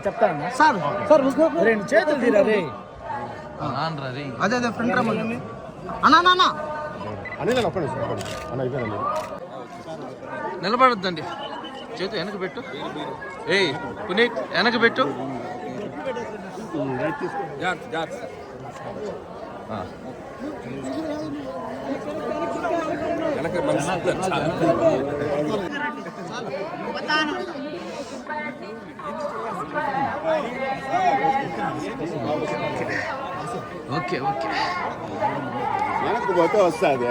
చెప్తాను sir sir రెండు చేతులు తీరా రే అదే అదే ఫ్రంట్ రమ్మని అన్నా నిలబడద్దండి చేతు వెనక పెట్టు ఏయ్ పునీత్ వెనక పెట్టు ఓకే ఓకే వెనక్కి పోతే వస్తుంది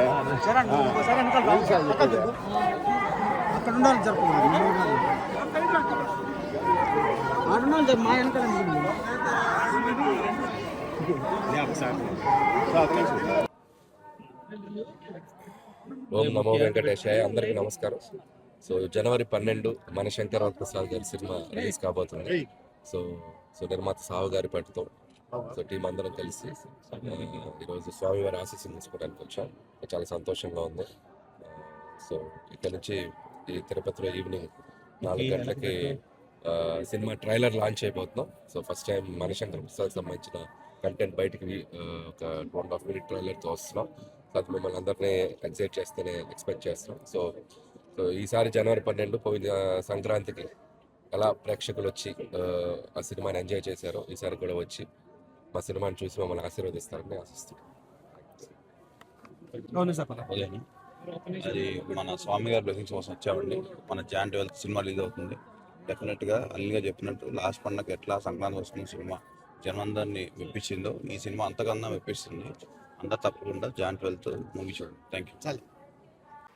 అక్కడ ఉండాలి జరుపుకోవాలి మా వెనకాల ఓం నమో వెంకటేశాయ. అందరికీ నమస్కారం. సో జనవరి 12 మన శంకర్ ప్రసాద్ గారి సినిమా రిలీజ్ కాబోతుంది. సో నిర్మాత సావు గారి పట్టుతో టీం అందరం కలిసి ఈరోజు స్వామివారి ఆశీస్సులు తీసుకోవడానికి వచ్చాం. చాలా సంతోషంగా ఉంది. సో ఇక్కడ నుంచి ఈ తిరుపతిలో ఈవినింగ్ 4 గంటలకి సినిమా ట్రైలర్ లాంచ్ అయిపోతున్నాం. So first time Manashankar Prasad సంబంధించిన కంటెంట్ బయటికి ఒక 2.5 minute ట్రైలర్తో వస్తున్నాం. అది మిమ్మల్ని అందరినీ ఎక్సైట్ చేస్తేనే ఎక్స్పెక్ట్ చేస్తున్నాం. సో ఈసారి జనవరి 12 పోయిన సంక్రాంతికి ఎలా ప్రేక్షకులు వచ్చి ఆ సినిమాని ఎంజాయ్ చేశారో ఈసారి కూడా వచ్చి మా సినిమాని చూసి మమ్మల్ని ఆశీర్వదిస్తారని ఆశిస్తున్నాం. అది మన స్వామి గారి బ్లెస్సింగ్స్ కోసం వచ్చామండి. మన జాన్ 12 సినిమా రిలీజ్ అవుతుంది. డెఫినెట్గా అల్లిగా చెప్పినట్టు లాస్ట్ పండుగ ఎట్లా సంక్రాంతి వస్తున్న సినిమా జనందరినీ మెప్పించిందో ఈ సినిమా అంతకన్నా మెప్పిస్తుంది. అంతా తప్పకుండా జాన్ 12 మూవీ చూడండి. Thank you.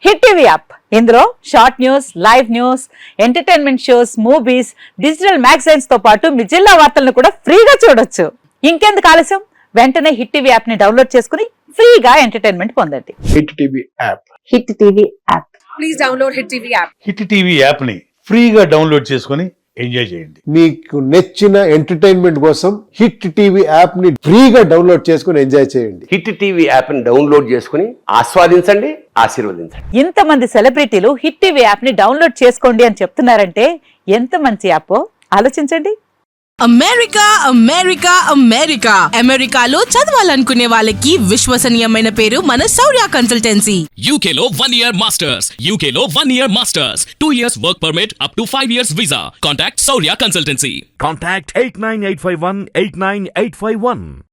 Hit TV app ఇందులో short news, live news, entertainment shows, movies, digital magazines తో పాటు మీ జిల్లా వార్తలను కూడా ఫ్రీగా చూడొచ్చు. ఇంకెందుకు ఆలస్యం, వెంటనే హిట్ టీవీ యాప్ ని డౌన్లోడ్ చేసుకుని ఫ్రీగా ఎంటర్టైన్మెంట్ పొందండి. Hit TV app. Hit TV app please download hit TV app. Hit TV app ని ఫ్రీగా డౌన్లోడ్ చేసుకుని ఎంజాయ్ చేయండి. మీకు నచ్చిన ఎంటర్టైన్మెంట్ కోసం హిట్ టీవీ యాప్ ని ఫ్రీగా డౌన్లోడ్ చేసుకుని ఎంజాయ్ చేయండి. హిట్ టీవీ యాప్ ని డౌన్లోడ్ చేసుకుని ఆస్వాదించండి, ఆశీర్వదించండి. ఇంతమంది సెలబ్రిటీలు హిట్ టీవీ యాప్ ని డౌన్లోడ్ చేసుకోండి అని చెప్తున్నారంటే ఎంత మంచి యాప్ ఆలోచించండి. అమెరికా అమెరికా అమెరికా అమెరికాలో చదవాలనుకునే వాళ్ళకి విశ్వసనీయమైన పేరు మన శౌర్య కన్సల్టెన్సీ. UK లో 1 year masters, UK లో 1 year masters, 2 years work permit up to 5 years visa. Contact Shaurya Consultancy. Contact 89851 89851.